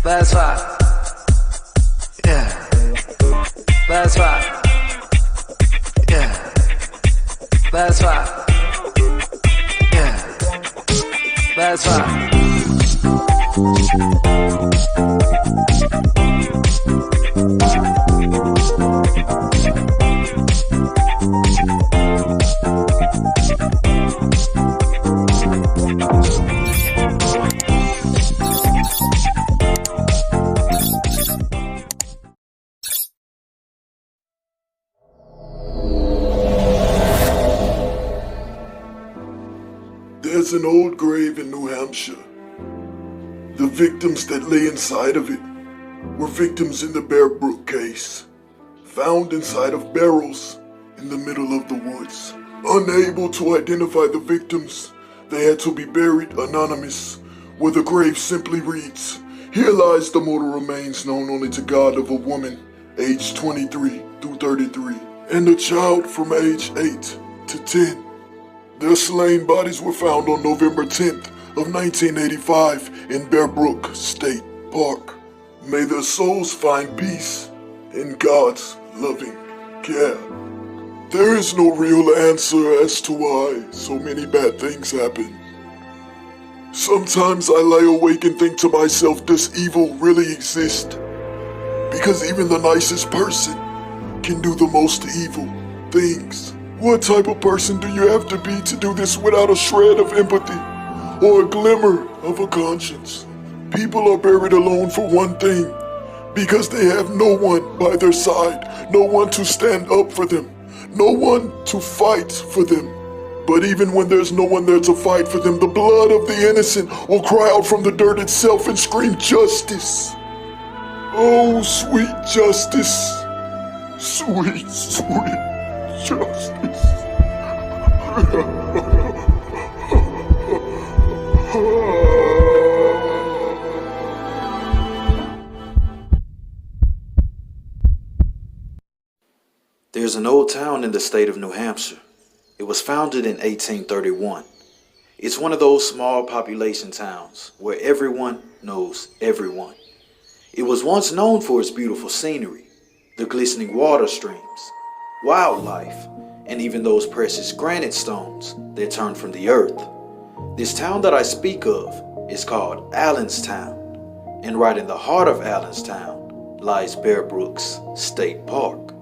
That's right. Yeah. That's right. Yeah. That's right. Yeah. That's right. There's an old grave in New Hampshire. The victims that lay inside of it were victims in the Brook case, found inside of barrels in the middle of the woods. Unable to identify the victims, they had to be buried anonymous, where the grave simply reads, "Here lies the mortal remains known only to God of a woman, aged 23 through 33, and a child from age 8 to 10. Their slain bodies were found on November 10th of 1985 in Brook State Park. May their souls find peace in God's loving care." There is no real answer as to why so many bad things happen. Sometimes I lie awake and think to myself, does evil really exist? Because even the nicest person can do the most evil things. What type of person do you have to be to do this without a shred of empathy or a glimmer of a conscience? People are buried alone for one thing, because they have no one by their side, no one to stand up for them, no one to fight for them. But even when there's no one there to fight for them, the blood of the innocent will cry out from the dirt itself and scream justice. Oh, sweet justice. Sweet, sweet justice. There's an old town in the state of New Hampshire. It was founded in 1831. It's one of those small population towns where everyone knows everyone. It was once known for its beautiful scenery, the glistening water streams, wildlife, and even those precious granite stones that turn from the earth. This town that I speak of is called Allenstown, and right in the heart of Allenstown lies Brook's State Park.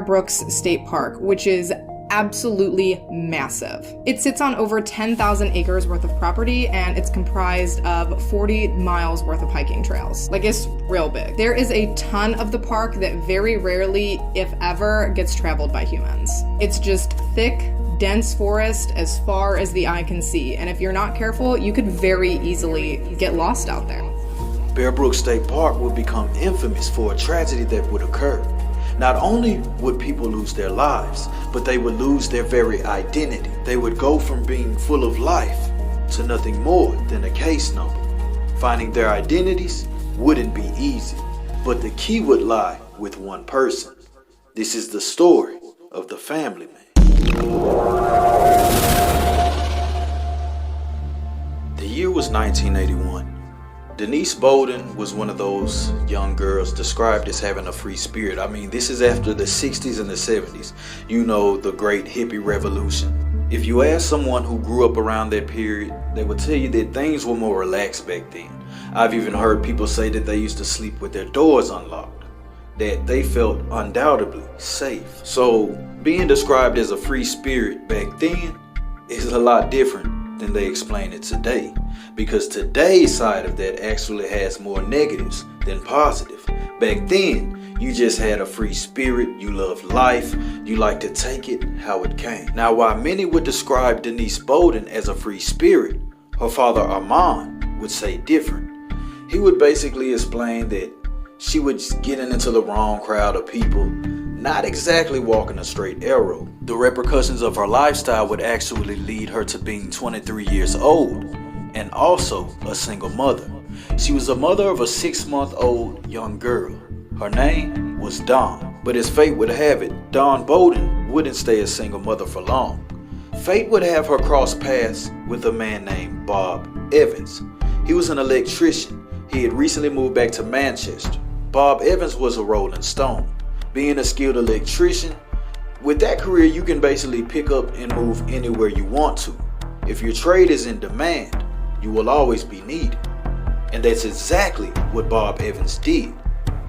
Brook's State Park, which is absolutely massive. It sits on over 10,000 acres worth of property, and it's comprised of 40 miles worth of hiking trails. Like, it's real big. There is a ton of the park that very rarely, if ever, gets traveled by humans. It's just thick, dense forest as far as the eye can see, and if you're not careful, you could very easily get lost out there. Brook State Park would become infamous for a tragedy that would occur. Not only would people lose their lives, but they would lose their very identity. They would go from being full of life to nothing more than a case number. Finding their identities wouldn't be easy, but the key would lie with one person. This is the story of the family man. The year was 1981. Denise Bowden was one of those young girls described as having a free spirit. I mean, this is after the 60s and the 70s. You know, the great hippie revolution. If you ask someone who grew up around that period, they would tell you that things were more relaxed back then. I've even heard people say that they used to sleep with their doors unlocked, that they felt undoubtedly safe. So being described as a free spirit back then is a lot different than they explain it today, because today's side of that actually has more negatives than positive. Back then, you just had a free spirit, you loved life, you liked to take it how it came. Now, while many would describe Denise Bowden as a free spirit, her father Armand would say different. He would basically explain that she was getting into the wrong crowd of people, not exactly walking a straight arrow. The repercussions of her lifestyle would actually lead her to being 23 years old and also a single mother. She was a mother of a 6-month-old young girl. Her name was Dawn, but as fate would have it, Dawn Bowden wouldn't stay a single mother for long. Fate would have her cross paths with a man named Bob Evans. He was an electrician. He had recently moved back to Manchester. Bob Evans was a rolling stone. Being a skilled electrician, with that career you can basically pick up and move anywhere you want to. If your trade is in demand, you will always be needed. And that's exactly what Bob Evans did.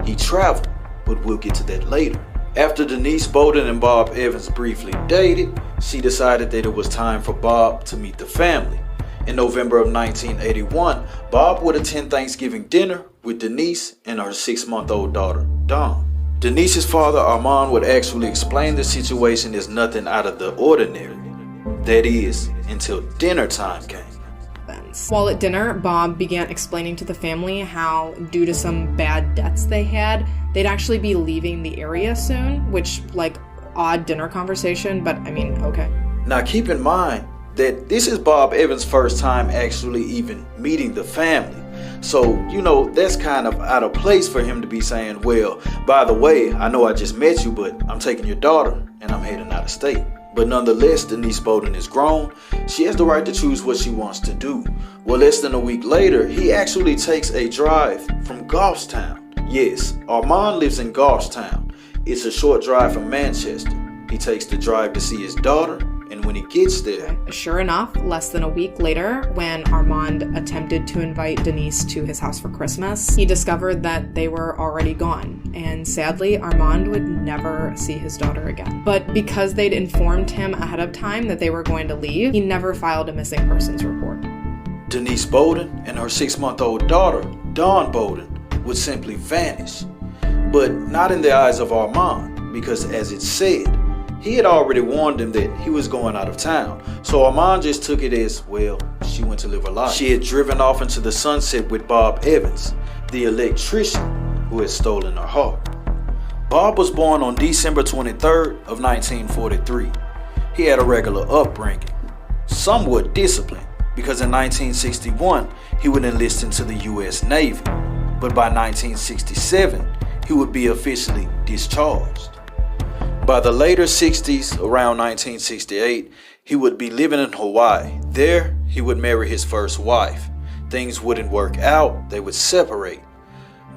He traveled, but we'll get to that later. After Denise Bowden and Bob Evans briefly dated, she decided that it was time for Bob to meet the family. In November of 1981, Bob would attend Thanksgiving dinner with Denise and her 6-month-old daughter, Dawn. Denise's father, Armand, would actually explain the situation as nothing out of the ordinary. That is, until dinner time came. While at dinner, Bob began explaining to the family how, due to some bad debts they had, they'd actually be leaving the area soon, which, odd dinner conversation, but I mean, okay. Now keep in mind that this is Bob Evans' first time actually even meeting the family. So, that's kind of out of place for him to be saying, well, by the way, I know I just met you, but I'm taking your daughter and I'm heading out of state. But nonetheless, Denise Bowden is grown. She has the right to choose what she wants to do. Well, less than a week later, he actually takes a drive from Goffstown. Yes, Armand lives in Goffstown. It's a short drive from Manchester. He takes the drive to see his daughter, and when he gets there... Sure enough, less than a week later, when Armand attempted to invite Denise to his house for Christmas, he discovered that they were already gone, and sadly, Armand would never see his daughter again. But because they'd informed him ahead of time that they were going to leave, he never filed a missing persons report. Denise Bowden and her 6-month-old daughter, Dawn Bowden, would simply vanish. But not in the eyes of Armand, because as it said, he had already warned him that he was going out of town. So Armand just took it as, well, she went to live her life. She had driven off into the sunset with Bob Evans, the electrician who had stolen her heart. Bob was born on December 23rd of 1943. He had a regular upbringing, somewhat disciplined, because in 1961, he would enlist into the U.S. Navy. But by 1967, he would be officially discharged. By the later 60s, around 1968, he would be living in Hawaii. There, he would marry his first wife. Things wouldn't work out, they would separate.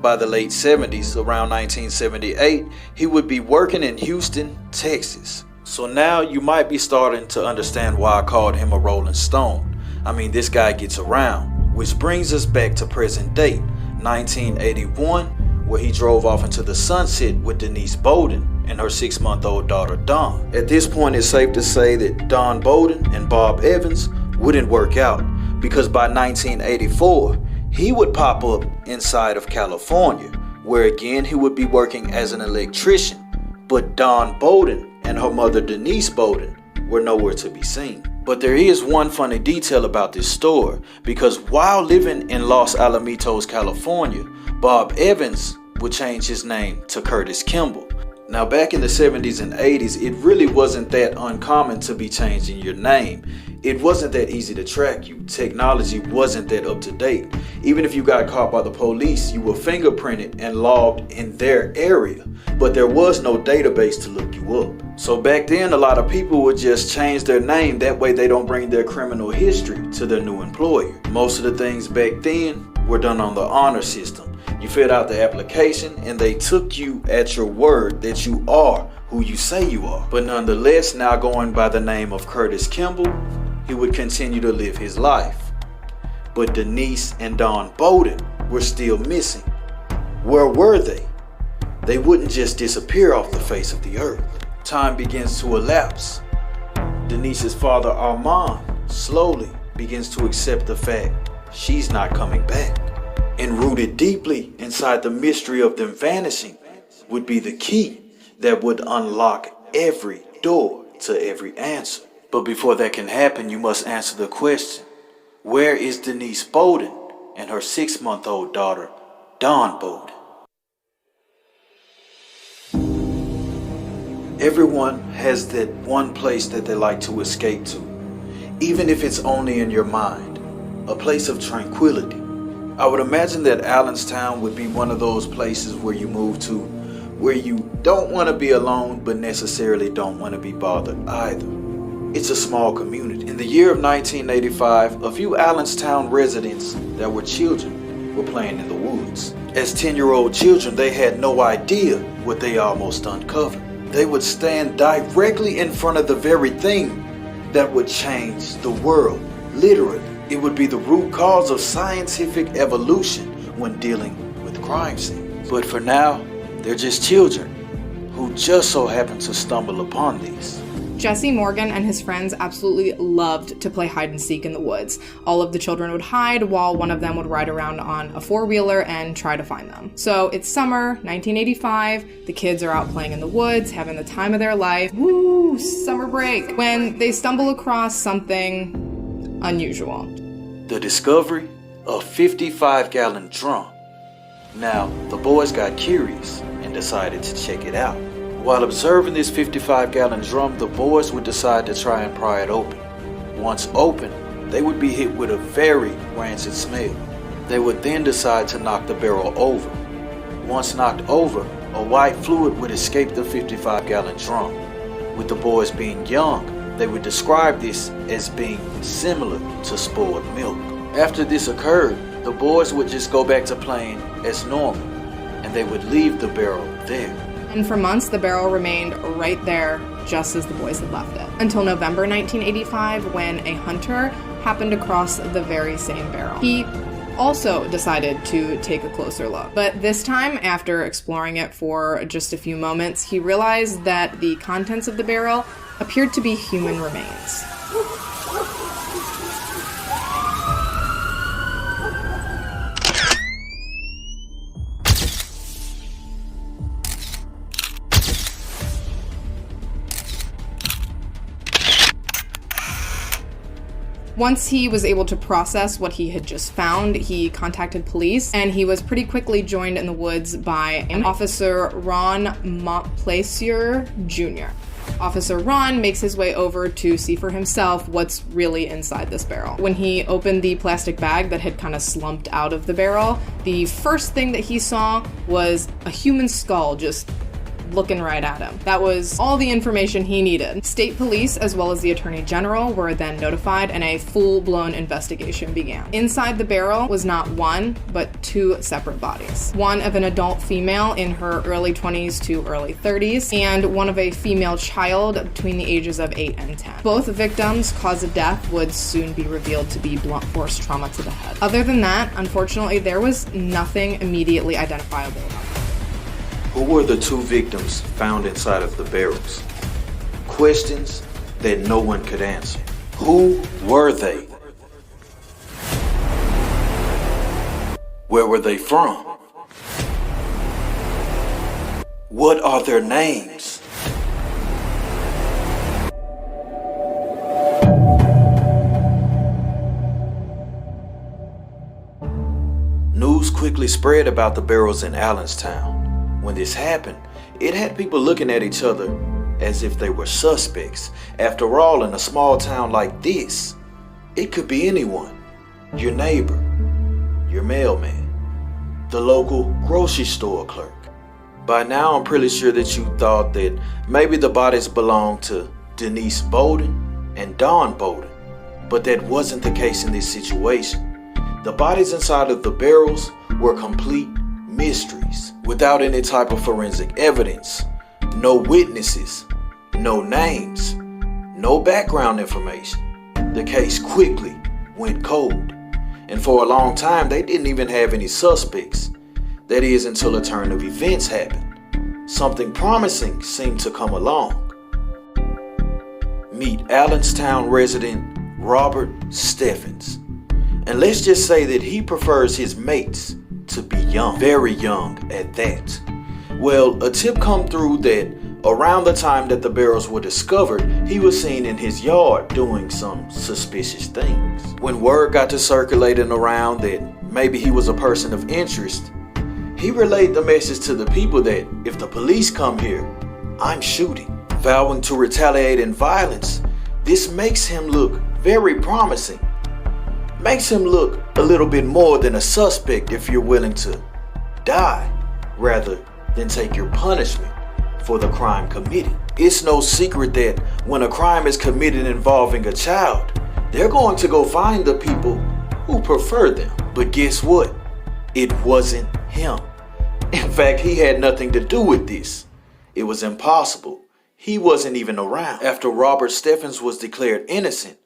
By the late 70s, around 1978, he would be working in Houston, Texas. So now you might be starting to understand why I called him a rolling stone. I mean, this guy gets around, which brings us back to present date, 1981, where he drove off into the sunset with Denise Bowden and her 6-month-old daughter, Dawn. At this point, it's safe to say that Dawn Bowden and Bob Evans wouldn't work out, because by 1984, he would pop up inside of California, where again he would be working as an electrician. But Dawn Bowden and her mother, Denise Bowden, were nowhere to be seen. But there is one funny detail about this story, because while living in Los Alamitos, California, Bob Evans would change his name to Curtis Kimball. Now back in the 70s and 80s, it really wasn't that uncommon to be changing your name. It wasn't that easy to track you. Technology wasn't that up to date. Even if you got caught by the police, you were fingerprinted and logged in their area. But there was no database to look you up. So back then, a lot of people would just change their name. That way they don't bring their criminal history to their new employer. Most of the things back then were done on the honor system. You filled out the application and they took you at your word that you are who you say you are. But nonetheless, now going by the name of Curtis Kimball, he would continue to live his life. But Denise and Dawn Bowden were still missing. Where were they? They wouldn't just disappear off the face of the earth. Time begins to elapse. Denise's father, Armand, slowly begins to accept the fact she's not coming back. And rooted deeply inside the mystery of them vanishing would be the key that would unlock every door to every answer. But before that can happen, you must answer the question, where is Denise Bowden and her 6-month-old daughter, Dawn Bowden? Everyone has that one place that they like to escape to, even if it's only in your mind, a place of tranquility. I would imagine that Allenstown would be one of those places where you move to, where you don't want to be alone, but necessarily don't want to be bothered either. It's a small community. In the year of 1985, a few Allenstown residents that were children were playing in the woods. As 10-year-old children, they had no idea what they almost uncovered. They would stand directly in front of the very thing that would change the world. Literally, it would be the root cause of scientific evolution when dealing with crime scenes. But for now, they're just children who just so happen to stumble upon these. Jesse Morgan and his friends absolutely loved to play hide and seek in the woods. All of the children would hide while one of them would ride around on a four-wheeler and try to find them. So it's summer, 1985, the kids are out playing in the woods, having the time of their life. Woo, summer break. When they stumble across something unusual. The discovery of a 55-gallon drum. Now, the boys got curious and decided to check it out. While observing this 55-gallon drum, the boys would decide to try and pry it open. Once open, they would be hit with a very rancid smell. They would then decide to knock the barrel over. Once knocked over, a white fluid would escape the 55-gallon drum. With the boys being young, they would describe this as being similar to spoiled milk. After this occurred, the boys would just go back to playing as normal, and they would leave the barrel there. And for months, the barrel remained right there, just as the boys had left it. Until November 1985, when a hunter happened across the very same barrel. He also decided to take a closer look. But this time, after exploring it for just a few moments, he realized that the contents of the barrel appeared to be human remains. Once he was able to process what he had just found, he contacted police, and he was pretty quickly joined in the woods by Officer Ron Montplaisir Jr. Officer Ron makes his way over to see for himself what's really inside this barrel. When he opened the plastic bag that had kind of slumped out of the barrel, the first thing that he saw was a human skull just looking right at him. That was all the information he needed. State police, as well as the Attorney General, were then notified and a full-blown investigation began. Inside the barrel was not one, but two separate bodies. One of an adult female in her early 20s to early 30s, and one of a female child between the ages of 8 and 10. Both victims' cause of death would soon be revealed to be blunt force trauma to the head. Other than that, unfortunately, there was nothing immediately identifiable about them. Who were the two victims found inside of the barrels? Questions that no one could answer. Who were they? Where were they from? What are their names? News quickly spread about the barrels in Allenstown. When this happened, it had people looking at each other as if they were suspects. After all, in a small town like this, it could be anyone. Your neighbor, your mailman, the local grocery store clerk. By now, I'm pretty sure that you thought that maybe the bodies belonged to Denise Bowden and Dawn Bowden, but that wasn't the case in this situation. The bodies inside of the barrels were complete mysteries, without any type of forensic evidence, no witnesses, no names, no background information. The case quickly went cold, and for a long time they didn't even have any suspects. That is, until a turn of events happened. Something promising seemed to come along. Meet Allenstown resident Robert Steffens. And let's just say that he prefers his mates to be young, very young at that. Well, a tip come through that around the time that the barrels were discovered, he was seen in his yard doing some suspicious things. When word got to circulating around that maybe he was a person of interest, he relayed the message to the people that if the police come here, I'm shooting. Vowing to retaliate in violence, this makes him look very promising. Makes him look a little bit more than a suspect if you're willing to die rather than take your punishment for the crime committed. It's no secret that when a crime is committed involving a child, they're going to go find the people who prefer them. But guess what? It wasn't him. In fact, he had nothing to do with this. It was impossible. He wasn't even around. After Robert Steffens was declared innocent,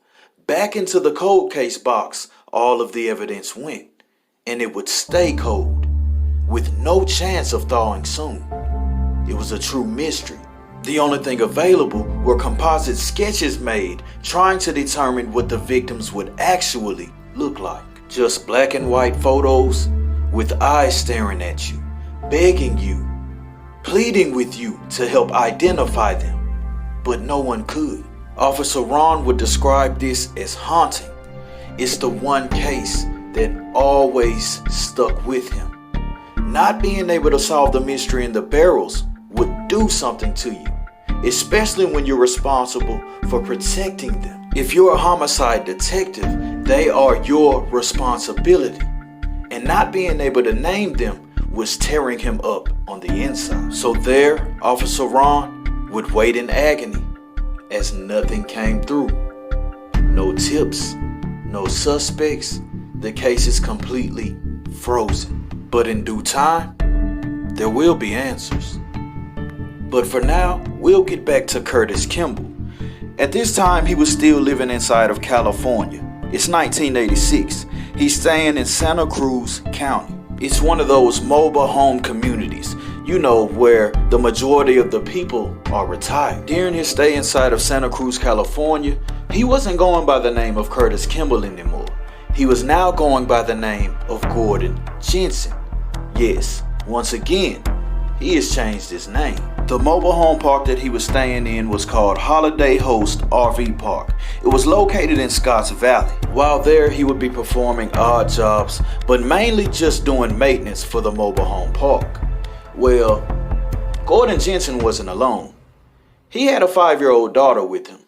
back into the cold case box all of the evidence went, and it would stay cold, with no chance of thawing soon. It was a true mystery. The only thing available were composite sketches made trying to determine what the victims would actually look like. Just black and white photos with eyes staring at you, begging you, pleading with you to help identify them, but no one could. Officer Ron would describe this as haunting. It's the one case that always stuck with him. Not being able to solve the mystery in the barrels would do something to you, especially when you're responsible for protecting them. If you're a homicide detective, they are your responsibility, and not being able to name them was tearing him up on the inside. So there, Officer Ron would wait in agony as nothing came through. No tips, no suspects, the case is completely frozen. But in due time, there will be answers. But for now, we'll get back to Curtis Kimball. At this time, he was still living inside of California. It's 1986. He's staying in Santa Cruz County. It's one of those mobile home communities, where the majority of the people are retired. During his stay inside of Santa Cruz, California, he wasn't going by the name of Curtis Kimball anymore. He was now going by the name of Gordon Jensen. Yes, once again, he has changed his name. The mobile home park that he was staying in was called Holiday Host RV Park. It was located in Scotts Valley. While there, he would be performing odd jobs, but mainly just doing maintenance for the mobile home park. Well, Gordon Jensen wasn't alone. He had a 5-year-old daughter with him.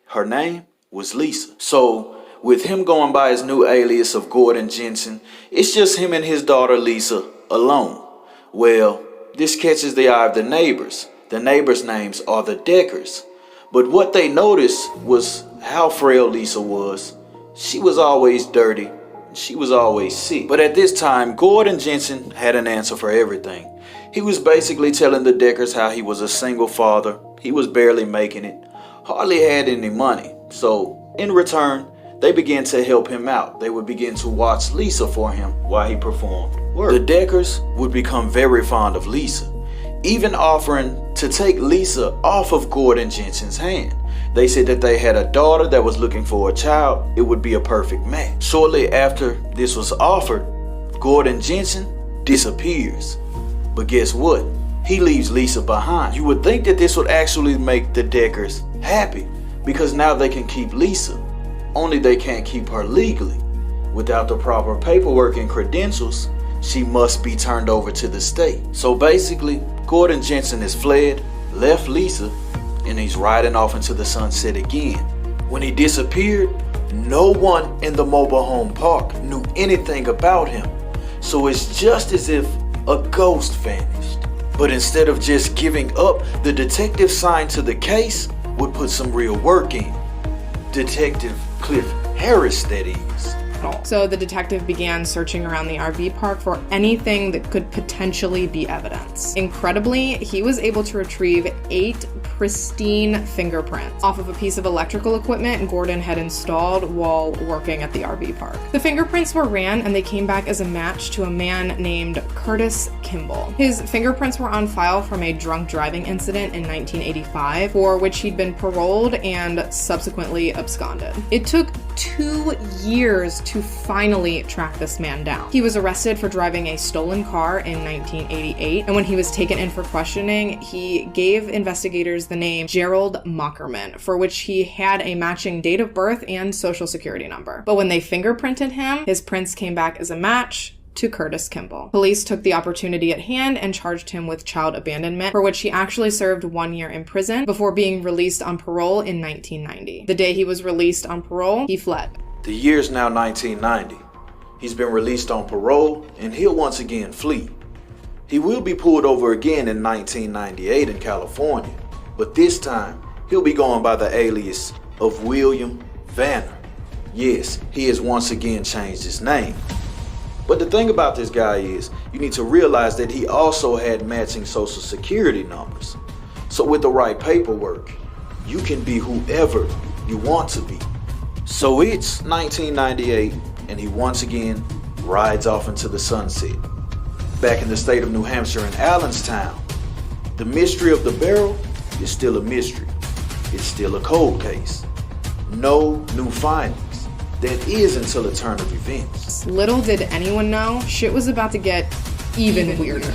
Her name was Lisa. So, with him going by his new alias of Gordon Jensen, it's just him and his daughter Lisa alone. Well, this catches the eye of the neighbors. The neighbors' names are the Deckers. But what they noticed was how frail Lisa was. She was always dirty. She was always sick. But at this time, Gordon Jensen had an answer for everything. He was basically telling the Deckers how he was a single father. He was barely making it. Hardly had any money. So, in return, they began to help him out. They would begin to watch Lisa for him while he performed work. The Deckers would become very fond of Lisa, even offering to take Lisa off of Gordon Jensen's hand. They said that they had a daughter that was looking for a child. It would be a perfect match. Shortly after this was offered, Gordon Jensen disappears. But guess what? He leaves Lisa behind. You would think that this would actually make the Deckers happy, because now they can keep Lisa. Only they can't keep her legally. Without the proper paperwork and credentials, she must be turned over to the state. So basically, Gordon Jensen has fled, left Lisa, and he's riding off into the sunset again. When he disappeared, no one in the mobile home park knew anything about him. So it's just as if a ghost vanished. But instead of just giving up, the detective signed to the case would put some real work in. Detective Cliff Harris, that is. So the detective began searching around the RV park for anything that could potentially be evidence. Incredibly, he was able to retrieve 8 pristine fingerprints off of a piece of electrical equipment Gordon had installed while working at the RV park. The fingerprints were ran and they came back as a match to a man named Curtis Kimball. His fingerprints were on file from a drunk driving incident in 1985, for which he'd been paroled and subsequently absconded. It took 2 years to finally track this man down. He was arrested for driving a stolen car in 1988, and when he was taken in for questioning, he gave investigators the name Gerald Mockerman, for which he had a matching date of birth and social security number. But when they fingerprinted him, his prints came back as a match to Curtis Kimball. Police took the opportunity at hand and charged him with child abandonment, for which he actually served 1 year in prison before being released on parole in 1990. The day he was released on parole, he fled. The year's now 1990. He's been released on parole and he'll once again flee. He will be pulled over again in 1998 in California, but this time he'll be going by the alias of William Vanner. Yes, he has once again changed his name. But the thing about this guy is, you need to realize that he also had matching social security numbers. So with the right paperwork, you can be whoever you want to be. So it's 1998, and he once again rides off into the sunset. Back in the state of New Hampshire in Allenstown, the mystery of the barrel is still a mystery. It's still a cold case. No new findings. That is until a turn of events. Little did anyone know, shit was about to get even weirder.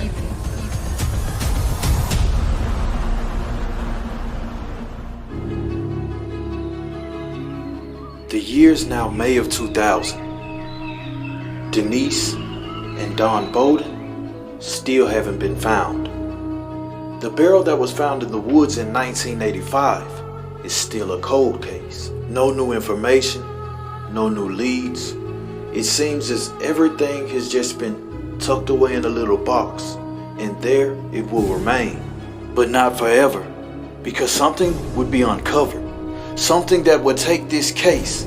The year's now May of 2000. Denise and Don Bowden still haven't been found. The barrel that was found in the woods in 1985 is still a cold case. No new information, no new leads. It seems as everything has just been tucked away in a little box, and there it will remain. But not forever, because something would be uncovered. Something that would take this case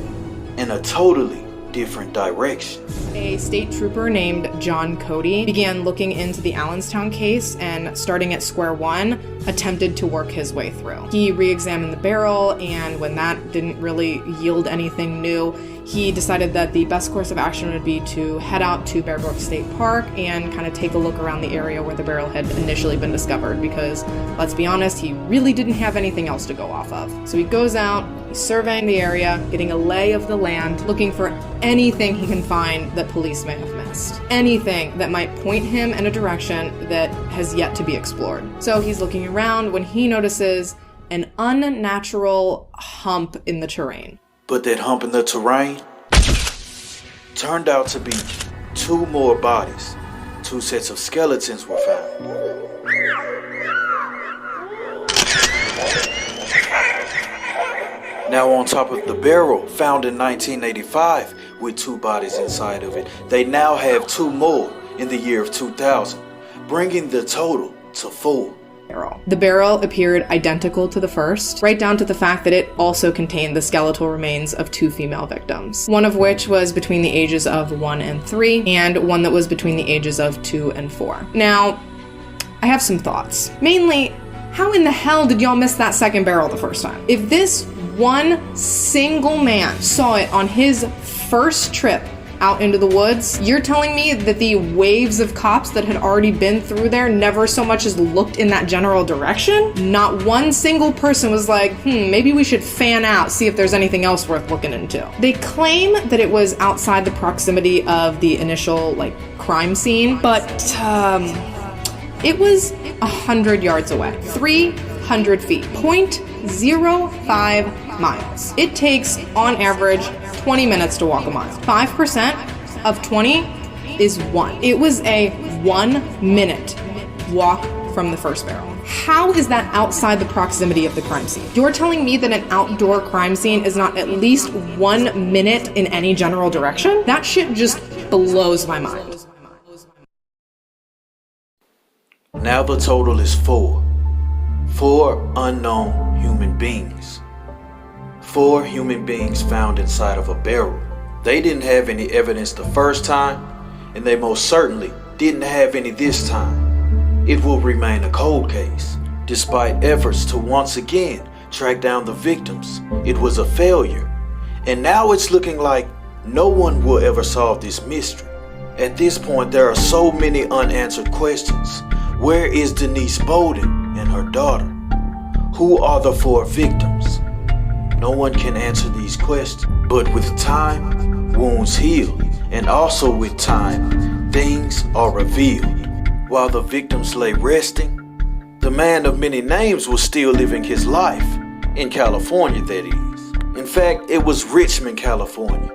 in a totally different direction. A state trooper named John Cody began looking into the Allenstown case and, starting at square one, attempted to work his way through. He re-examined the barrel, and when that didn't really yield anything new, he decided that the best course of action would be to head out to Brook State Park and kind of take a look around the area where the barrel had initially been discovered, because, let's be honest, he really didn't have anything else to go off of. So he goes out, he's surveying the area, getting a lay of the land, looking for anything he can find that police may have missed. Anything that might point him in a direction that has yet to be explored. So he's looking around when he notices an unnatural hump in the terrain. But that hump in the terrain turned out to be two more bodies. Two sets of skeletons were found. Now on top of the barrel found in 1985 with two bodies inside of it, they now have two more in the year of 2000, bringing the total to 4. The barrel appeared identical to the first, right down to the fact that it also contained the skeletal remains of 2 female victims, one of which was between the ages of 1 and 3, and one that was between the ages of 2 and 4. Now, I have some thoughts. Mainly, how in the hell did y'all miss that second barrel the first time? If this one single man saw it on his first trip out into the woods, you're telling me that the waves of cops that had already been through there never so much as looked in that general direction? Not one single person was like, maybe we should fan out, see if there's anything else worth looking into. They claim that it was outside the proximity of the initial, crime scene, but, it was 100 yards away. 300 feet. 0.05 miles. It takes, on average, 20 minutes to walk a mile. 5% of 20 is 1. It was a 1-minute walk from the first barrel. How is that outside the proximity of the crime scene? You're telling me that an outdoor crime scene is not at least 1 minute in any general direction? That shit just blows my mind. Now the total is 4. 4 unknown human beings. 4 human beings found inside of a barrel. They didn't have any evidence the first time, and they most certainly didn't have any this time. It will remain a cold case. Despite efforts to once again track down the victims, it was a failure. And now it's looking like no one will ever solve this mystery. At this point, there are so many unanswered questions. Where is Denise Bowden and her daughter? Who are the 4 victims? No one can answer these questions, but with time, wounds heal, and also with time, things are revealed. While the victims lay resting, the man of many names was still living his life, in California that is. In fact, it was Richmond, California.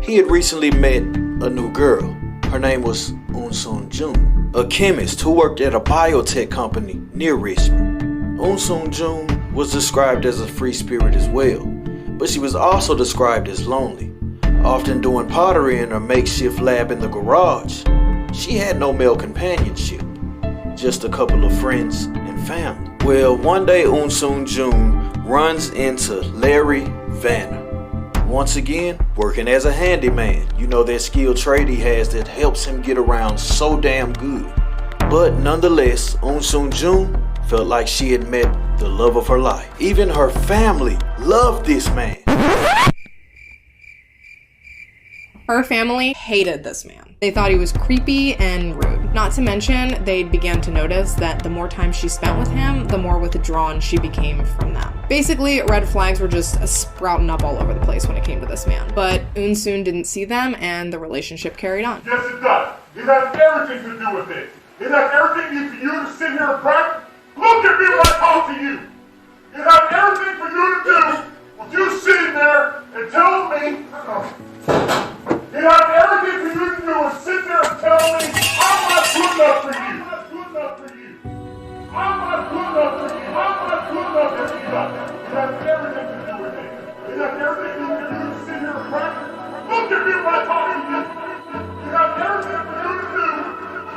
He had recently met a new girl. Her name was Unsun Jun, a chemist who worked at a biotech company near Richmond. Unsun Jun was described as a free spirit as well, but she was also described as lonely, often doing pottery in her makeshift lab in the garage. She had no male companionship, just a couple of friends and family. Well, one day Unsun Jun runs into Larry Vanner, Once again, working as a handyman. You know that skilled trade he has that helps him get around so damn good. But nonetheless, Eun Soon Jun felt like she had met the love of her life. Even her family loved this man. Her family hated this man. They thought he was creepy and rude. Not to mention, they began to notice that the more time she spent with him, the more withdrawn she became from them. Basically, red flags were just sprouting up all over the place when it came to this man. But Eun Soon didn't see them, and the relationship carried on. Yes, it does. It has everything to do with it. It has everything for you to sit here and cry. Look at me when I talk to you. It has everything for you to do with you sitting there and telling me. It has everything for you to do is sit there and tell me I'm not good enough for you. I'm not good enough for you. I'm not good enough for you. It has everything to do with it. It has everything to do with you to sit here and cry. Look at me when I talk to you. It has everything for you to do.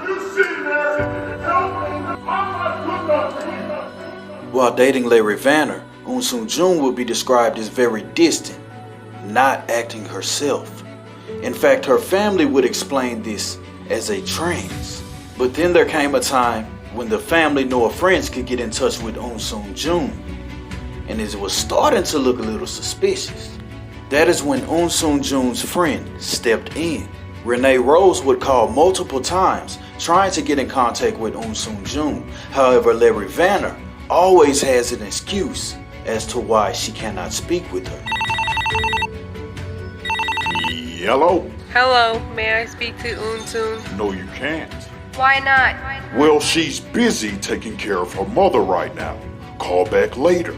You sitting there and tell me I'm not good enough for you. While dating Larry Vanner, Eun Soon Jun would be described as very distant, not acting herself. In fact, her family would explain this as a trance. But then there came a time when the family nor friends could get in touch with Eun Soon Jun, and it was starting to look a little suspicious. That is when Eun Soon Jun's friend stepped in. Renee Rose would call multiple times trying to get in contact with Eun Soon Jun. However, Larry Vanner always has an excuse as to why she cannot speak with her. Hello? Hello, may I speak to Eun Soon? No, you can't. Why not? Well, she's busy taking care of her mother right now. Call back later.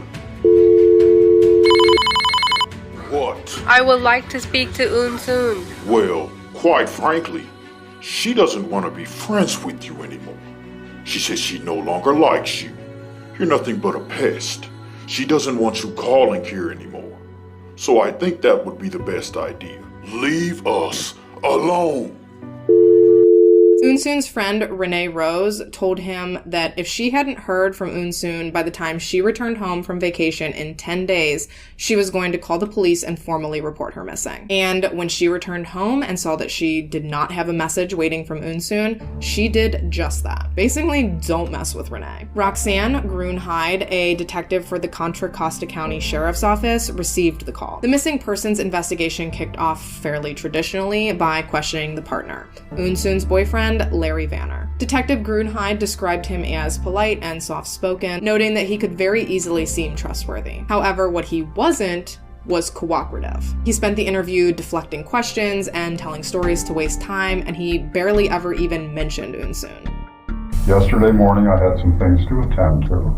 What? I would like to speak to Eun Soon. Well, quite frankly, she doesn't want to be friends with you anymore. She says she no longer likes you. You're nothing but a pest. She doesn't want you calling here anymore. So I think that would be the best idea. Leave us alone. Eun Soon's friend Renee Rose told him that if she hadn't heard from Eun Soon by the time she returned home from vacation in 10 days, she was going to call the police and formally report her missing. And when she returned home and saw that she did not have a message waiting from Eun Soon, she did just that. Basically, don't mess with Renee. Roxanne Grunheide, a detective for the Contra Costa County Sheriff's Office, received the call. The missing persons investigation kicked off fairly traditionally by questioning the partner, Eun Soon's boyfriend, Larry Vanner. Detective Grunheide described him as polite and soft-spoken, noting that he could very easily seem trustworthy. However, what he wasn't was cooperative. He spent the interview deflecting questions and telling stories to waste time, and he barely ever even mentioned Eun Soon. Yesterday morning I had some things to attend to,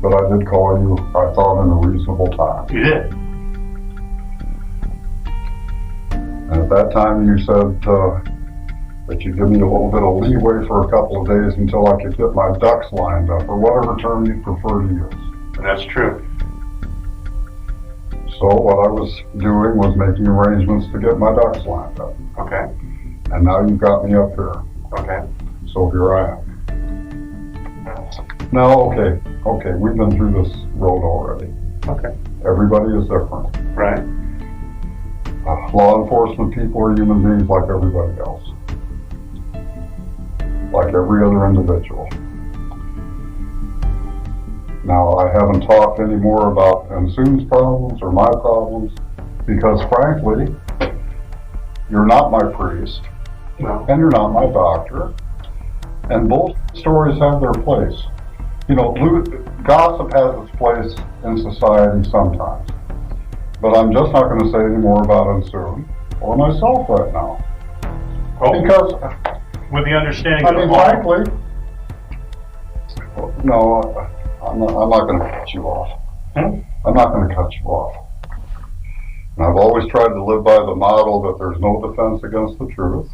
but I did call you, I thought, in a reasonable time. You did. And at that time you said that you'd give me a little bit of leeway for a couple of days until I could get my ducks lined up, or whatever term you prefer to use. That's true. So what I was doing was making arrangements to get my ducks lined up. Okay. And now you've got me up here. Okay. So here I am. Now, okay, we've been through this road already. Okay. Everybody is different. Right. Law enforcement people are human beings like everybody else. Like every other individual. Now, I haven't talked any more about Eun Soon's problems or my problems because, frankly, you're not my priest, No. and you're not my doctor, and both stories have their place. You know, gossip has its place in society sometimes, but I'm just not going to say any more about Eun Soon or myself right now. Well, Because, with the understanding I that mean, frankly, no, I'm not going to cut you off. Hmm? I'm not going to cut you off. And I've always tried to live by the motto that there's no defense against the truth.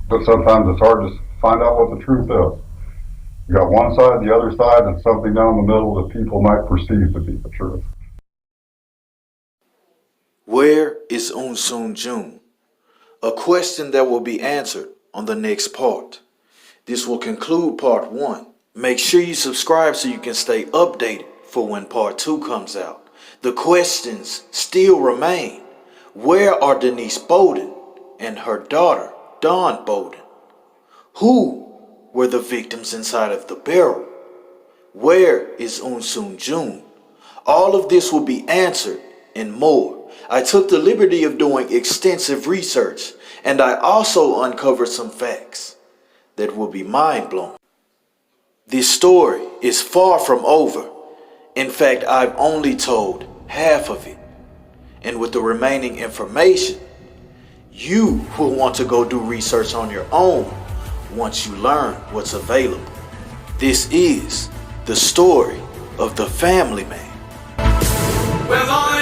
But sometimes it's hard to find out what the truth is. You got one side, the other side, and something down the middle that people might perceive to be the truth. Where is Eun Soon Jun? A question that will be answered on the next part. This will conclude part 1. Make sure you subscribe so you can stay updated for when part 2 comes out. The questions still remain. Where are Denise Bowden and her daughter, Dawn Bowden? Who were the victims inside of the barrel? Where is Unsoon June? All of this will be answered and more. I took the liberty of doing extensive research, and I also uncovered some facts that will be mind-blowing. This story is far from over. In fact, I've only told half of it. And with the remaining information, you will want to go do research on your own once you learn what's available. This is the story of the family man. We're going